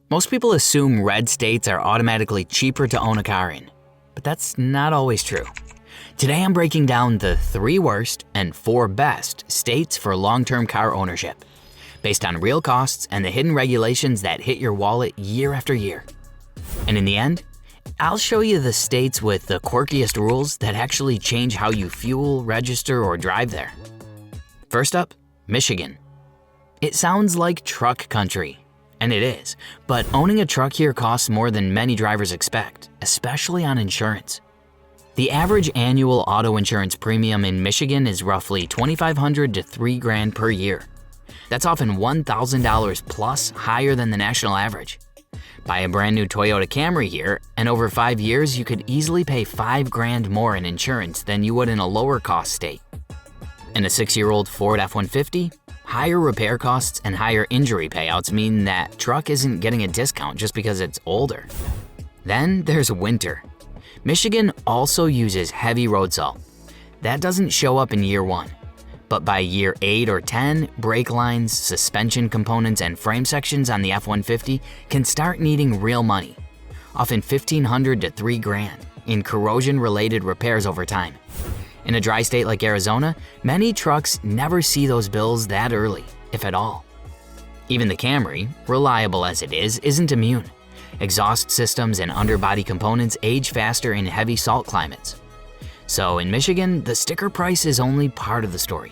Most people assume red states are automatically cheaper to own a car in, but that's not always true. Today I'm breaking down the 3 worst and 4 best states for long-term car ownership, based on real costs and the hidden regulations that hit your wallet year after year. And in the end, I'll show you the states with the quirkiest rules that actually change how you fuel, register, or drive there. First up, Michigan. It sounds like truck country, and it is, but owning a truck here costs more than many drivers expect, especially on insurance. The average annual auto insurance premium in Michigan is roughly $2,500 to $3,000 per year. That's often $1,000 plus higher than the national average. Buy a brand new Toyota Camry here, and over 5 years you could easily pay $5,000 more in insurance than you would in a lower cost state. In a 6-year-old Ford F-150, higher repair costs and higher injury payouts mean that truck isn't getting a discount just because it's older. Then there's winter. Michigan also uses heavy road salt. That doesn't show up in year 1. But by year 8 or 10, brake lines, suspension components, and frame sections on the F-150 can start needing real money, often $1,500 to $3,000 in corrosion-related repairs over time. In a dry state like Arizona, many trucks never see those bills that early, if at all. Even the Camry, reliable as it is, isn't immune. Exhaust systems and underbody components age faster in heavy salt climates. So in Michigan, the sticker price is only part of the story.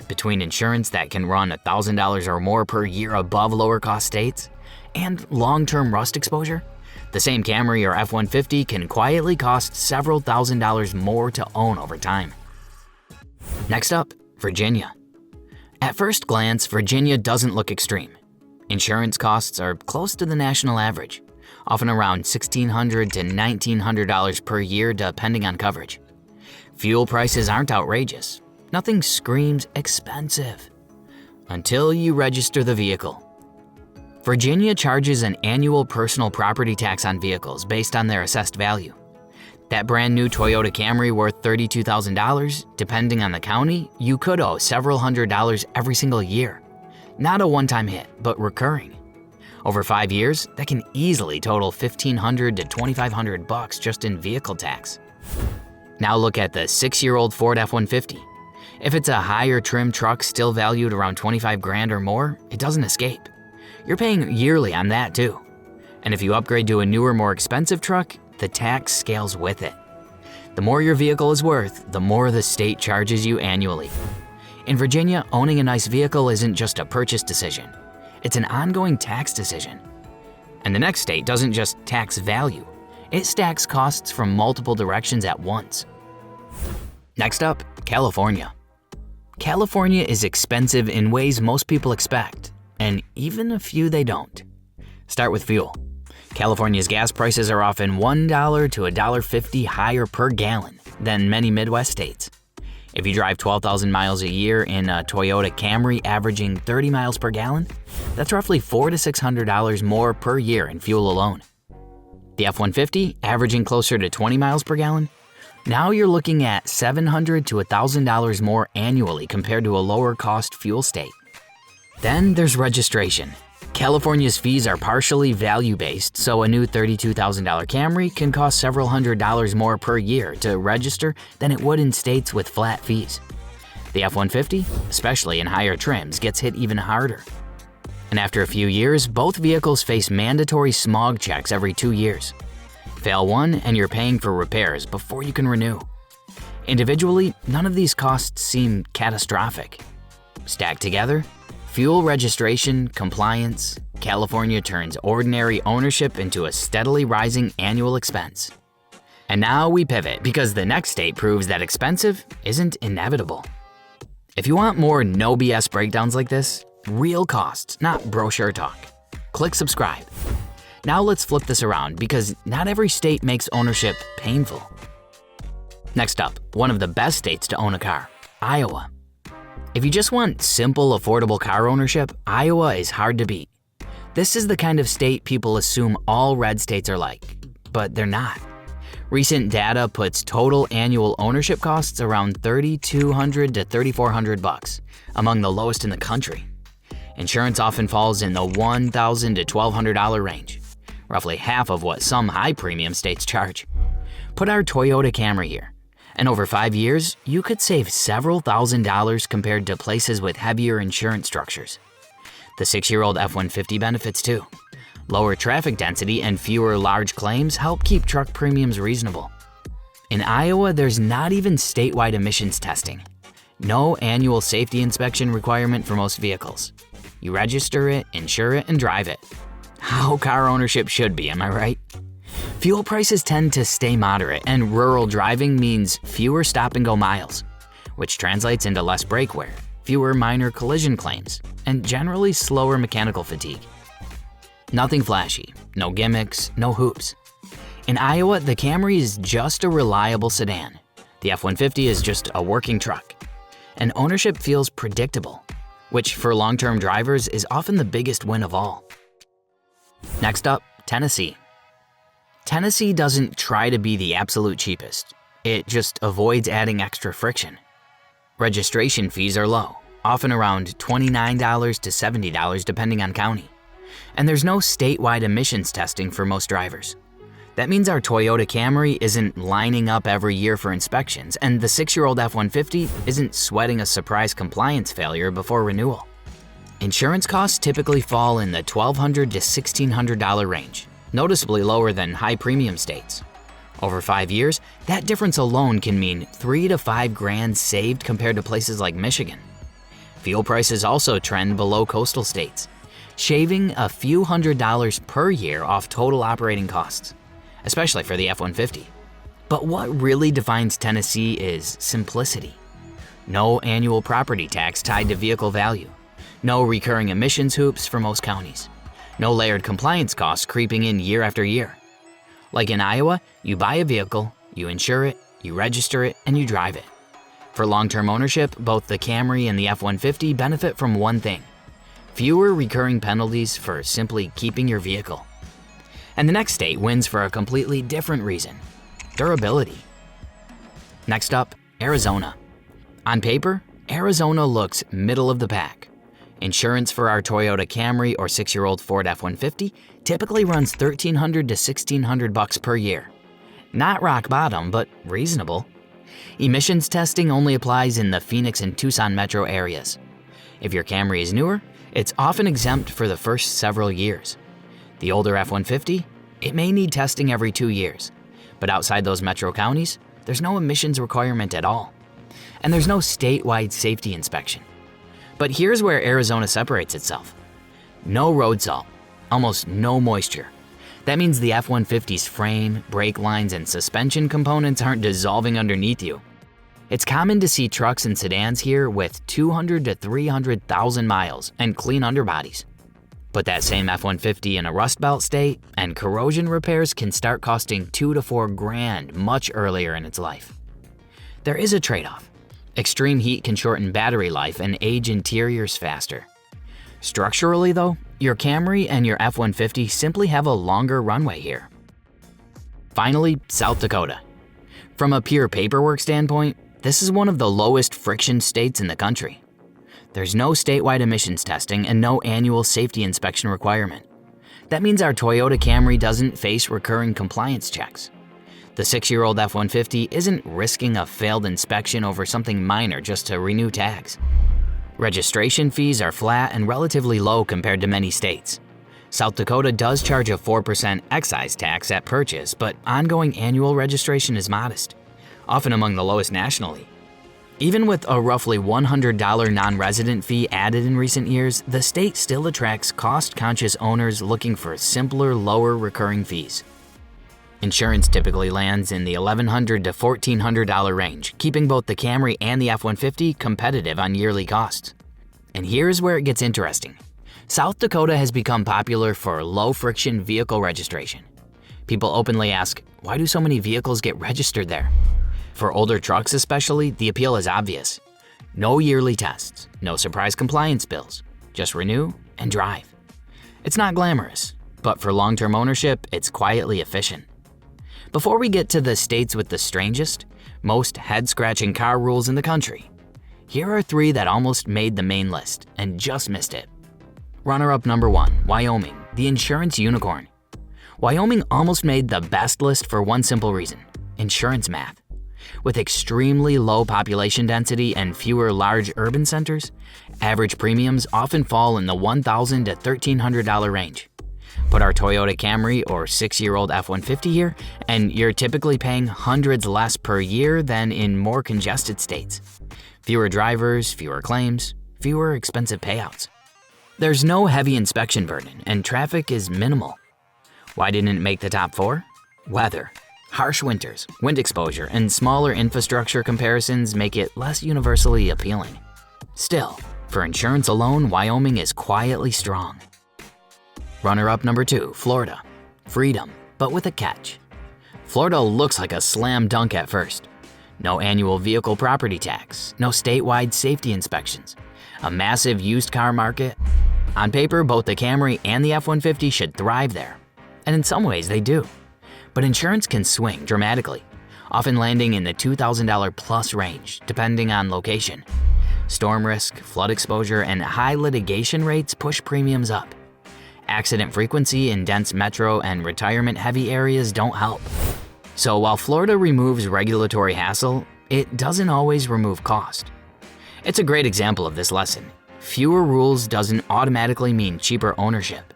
Between insurance that can run $1,000 or more per year above lower cost states and long-term rust exposure, the same Camry or F-150 can quietly cost several $1,000s more to own over time. Next up, Virginia. At first glance, Virginia doesn't look extreme. Insurance costs are close to the national average, often around $1,600 to $1,900 per year depending on coverage. Fuel prices aren't outrageous. Nothing screams expensive until you register the vehicle. Virginia charges an annual personal property tax on vehicles based on their assessed value. That brand new Toyota Camry worth $32,000, depending on the county, you could owe several $100s every single year. Not a one-time hit, but recurring. Over 5 years, that can easily total $1,500 to $2,500 just in vehicle tax. Now look at the 6-year-old Ford F-150. If it's a higher trim truck still valued around $25,000 or more, it doesn't escape. You're paying yearly on that too. And if you upgrade to a newer, more expensive truck, the tax scales with it. The more your vehicle is worth, the more the state charges you annually. In Virginia, owning a nice vehicle isn't just a purchase decision. It's an ongoing tax decision. And the next state doesn't just tax value. It stacks costs from multiple directions at once. Next up, California. California is expensive in ways most people expect, and even a few they don't. Start with fuel. California's gas prices are often $1 to $1.50 higher per gallon than many Midwest states. If you drive 12,000 miles a year in a Toyota Camry averaging 30 miles per gallon, that's roughly $400 to $600 more per year in fuel alone. The F-150 averaging closer to 20 miles per gallon, now you're looking at $700 to $1,000 more annually compared to a lower cost fuel state. Then there's registration. California's fees are partially value-based, so a new $32,000 Camry can cost several $100s more per year to register than it would in states with flat fees. The F-150, especially in higher trims, gets hit even harder. And after a few years, both vehicles face mandatory smog checks every 2 years. Fail one and you're paying for repairs before you can renew. Individually, none of these costs seem catastrophic. Stacked together, fuel registration, compliance, California turns ordinary ownership into a steadily rising annual expense. And now we pivot because the next state proves that expensive isn't inevitable. If you want more no BS breakdowns like this, real costs, not brochure talk, click subscribe. Now let's flip this around because not every state makes ownership painful. Next up, one of the best states to own a car, Iowa. If you just want simple, affordable car ownership, Iowa is hard to beat. This is the kind of state people assume all red states are like, but they're not. Recent data puts total annual ownership costs around $3,200 to $3,400, among the lowest in the country. Insurance often falls in the $1,000 to $1,200 range, roughly half of what some high-premium states charge. Put our Toyota Camry here, and over 5 years, you could save several $1,000s compared to places with heavier insurance structures. The 6-year-old F-150 benefits too. Lower traffic density and fewer large claims help keep truck premiums reasonable. In Iowa, there's not even statewide emissions testing. No annual safety inspection requirement for most vehicles. You register it, insure it, and drive it. How car ownership should be, am I right? Fuel prices tend to stay moderate, and rural driving means fewer stop-and-go miles, which translates into less brake wear, fewer minor collision claims, and generally slower mechanical fatigue. Nothing flashy, no gimmicks, no hoops. In Iowa, the Camry is just a reliable sedan. The F-150 is just a working truck. And ownership feels predictable, which for long-term drivers is often the biggest win of all. Next up, Tennessee. Tennessee doesn't try to be the absolute cheapest. It just avoids adding extra friction. Registration fees are low, often around $29 to $70 depending on county. And there's no statewide emissions testing for most drivers. That means our Toyota Camry isn't lining up every year for inspections, and the 6-year-old F-150 isn't sweating a surprise compliance failure before renewal. Insurance costs typically fall in the $1,200 to $1,600 range, noticeably lower than high-premium states. Over 5 years, that difference alone can mean $3 to $5 grand saved compared to places like Michigan. Fuel prices also trend below coastal states, shaving a few $100s per year off total operating costs, especially for the F-150. But what really defines Tennessee is simplicity. No annual property tax tied to vehicle value. No recurring emissions hoops for most counties. No layered compliance costs creeping in year after year. Like in Iowa, you buy a vehicle, you insure it, you register it, and you drive it. For long-term ownership, both the Camry and the F-150 benefit from one thing: fewer recurring penalties for simply keeping your vehicle. And the next state wins for a completely different reason: durability. Next up, Arizona. On paper, Arizona looks middle of the pack. Insurance for our Toyota Camry or 6-year-old Ford F-150 typically runs $1,300 to $1,600 per year. Not rock bottom, but reasonable. Emissions testing only applies in the Phoenix and Tucson metro areas. If your Camry is newer, it's often exempt for the first several years. The older F-150, it may need testing every 2 years, but outside those metro counties, there's no emissions requirement at all. And there's no statewide safety inspection. But here's where Arizona separates itself. No road salt, almost no moisture. That means the F-150's frame, brake lines, and suspension components aren't dissolving underneath you. It's common to see trucks and sedans here with 200 to 300,000 miles and clean underbodies. Put that same F-150 in a Rust Belt state, and corrosion repairs can start costing $2 to $4 grand much earlier in its life. There is a trade-off. Extreme heat can shorten battery life and age interiors faster. Structurally though, your Camry and your F-150 simply have a longer runway here. Finally, South Dakota. From a pure paperwork standpoint, this is one of the lowest friction states in the country. There's no statewide emissions testing and no annual safety inspection requirement. That means our Toyota Camry doesn't face recurring compliance checks. The 6-year-old F-150 isn't risking a failed inspection over something minor just to renew tags. Registration fees are flat and relatively low compared to many states. South Dakota does charge a 4% excise tax at purchase, but ongoing annual registration is modest, often among the lowest nationally. Even with a roughly $100 non-resident fee added in recent years, the state still attracts cost-conscious owners looking for simpler, lower recurring fees. Insurance typically lands in the $1,100 to $1,400 range, keeping both the Camry and the F-150 competitive on yearly costs. And here's where it gets interesting. South Dakota has become popular for low-friction vehicle registration. People openly ask, why do so many vehicles get registered there? For older trucks especially, the appeal is obvious. No yearly tests, no surprise compliance bills, just renew and drive. It's not glamorous, but for long-term ownership, it's quietly efficient. Before we get to the states with the strangest, most head-scratching car rules in the country, here are 3 that almost made the main list and just missed it. Runner-up number 1, Wyoming, the insurance unicorn. Wyoming almost made the best list for one simple reason: insurance math. With extremely low population density and fewer large urban centers, average premiums often fall in the $1,000 to $1,300 range. Put our Toyota Camry or 6-year-old F-150 here, and you're typically paying hundreds less per year than in more congested states. Fewer drivers, fewer claims, fewer expensive payouts. There's no heavy inspection burden, and traffic is minimal. Why didn't it make the top 4? Weather. Harsh winters, wind exposure, and smaller infrastructure comparisons make it less universally appealing. Still, for insurance alone, Wyoming is quietly strong. Runner-up number 2, Florida. Freedom, but with a catch. Florida looks like a slam dunk at first. No annual vehicle property tax, no statewide safety inspections, a massive used car market. On paper, both the Camry and the F-150 should thrive there. And in some ways, they do. But insurance can swing dramatically, often landing in the $2,000 plus range, depending on location. Storm risk, flood exposure, and high litigation rates push premiums up. Accident frequency in dense metro and retirement-heavy areas don't help. So while Florida removes regulatory hassle, it doesn't always remove cost. It's a great example of this lesson. Fewer rules doesn't automatically mean cheaper ownership.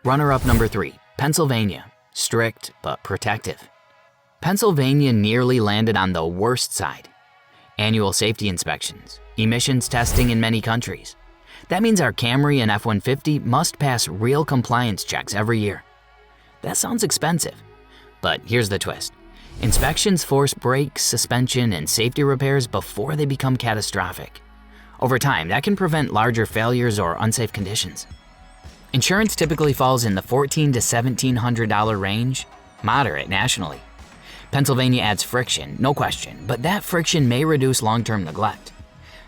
Runner-up number 3, Pennsylvania. Strict but protective. Pennsylvania nearly landed on the worst side. Annual safety inspections, emissions testing in many countries. That means our Camry and F-150 must pass real compliance checks every year. That sounds expensive, but here's the twist. Inspections force brakes, suspension, and safety repairs before they become catastrophic. Over time, that can prevent larger failures or unsafe conditions. Insurance typically falls in the $1,400 to $1,700 range, moderate nationally. Pennsylvania adds friction, no question, but that friction may reduce long-term neglect.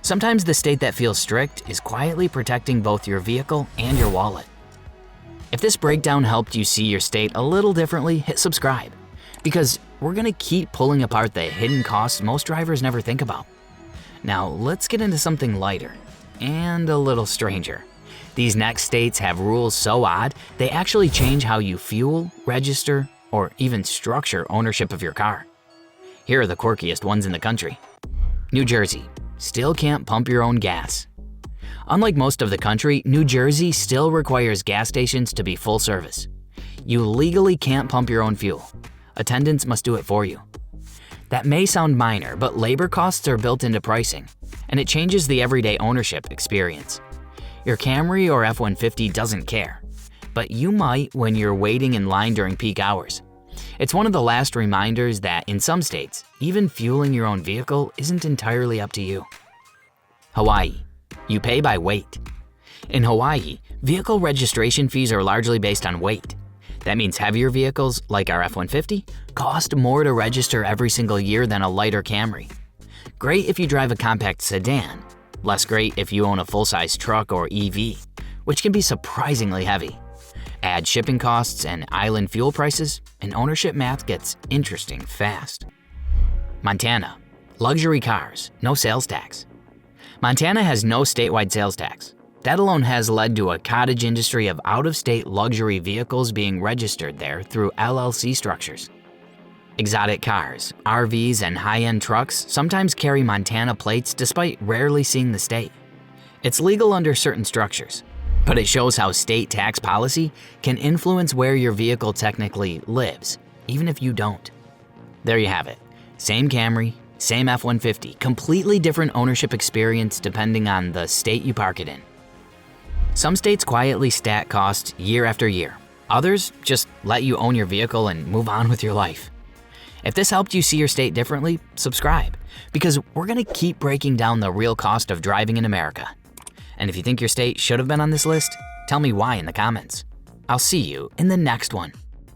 Sometimes the state that feels strict is quietly protecting both your vehicle and your wallet. If this breakdown helped you see your state a little differently, hit subscribe, because we're gonna keep pulling apart the hidden costs most drivers never think about. Now, let's get into something lighter and a little stranger. These next states have rules so odd, they actually change how you fuel, register, or even structure ownership of your car. Here are the quirkiest ones in the country. New Jersey, still can't pump your own gas. Unlike most of the country, New Jersey still requires gas stations to be full service. You legally can't pump your own fuel. Attendants must do it for you. That may sound minor, but labor costs are built into pricing, and it changes the everyday ownership experience. Your Camry or F-150 doesn't care, but you might when you're waiting in line during peak hours. It's one of the last reminders that in some states, even fueling your own vehicle isn't entirely up to you. Hawaii. You pay by weight. In Hawaii, vehicle registration fees are largely based on weight. That means heavier vehicles, like our F-150, cost more to register every single year than a lighter Camry. Great if you drive a compact sedan, less great if you own a full-size truck or EV, which can be surprisingly heavy. Add shipping costs and island fuel prices, and ownership math gets interesting fast. Montana. Luxury cars, no sales tax. Montana has no statewide sales tax. That alone has led to a cottage industry of out-of-state luxury vehicles being registered there through LLC structures. Exotic cars, RVs, and high-end trucks sometimes carry Montana plates despite rarely seeing the state. It's legal under certain structures, but it shows how state tax policy can influence where your vehicle technically lives, even if you don't. There you have it. Same Camry, same F-150, completely different ownership experience depending on the state you park it in. Some states quietly stack costs year after year. Others just let you own your vehicle and move on with your life. If this helped you see your state differently, subscribe, because we're gonna keep breaking down the real cost of driving in America. And if you think your state should have been on this list, tell me why in the comments. I'll see you in the next one.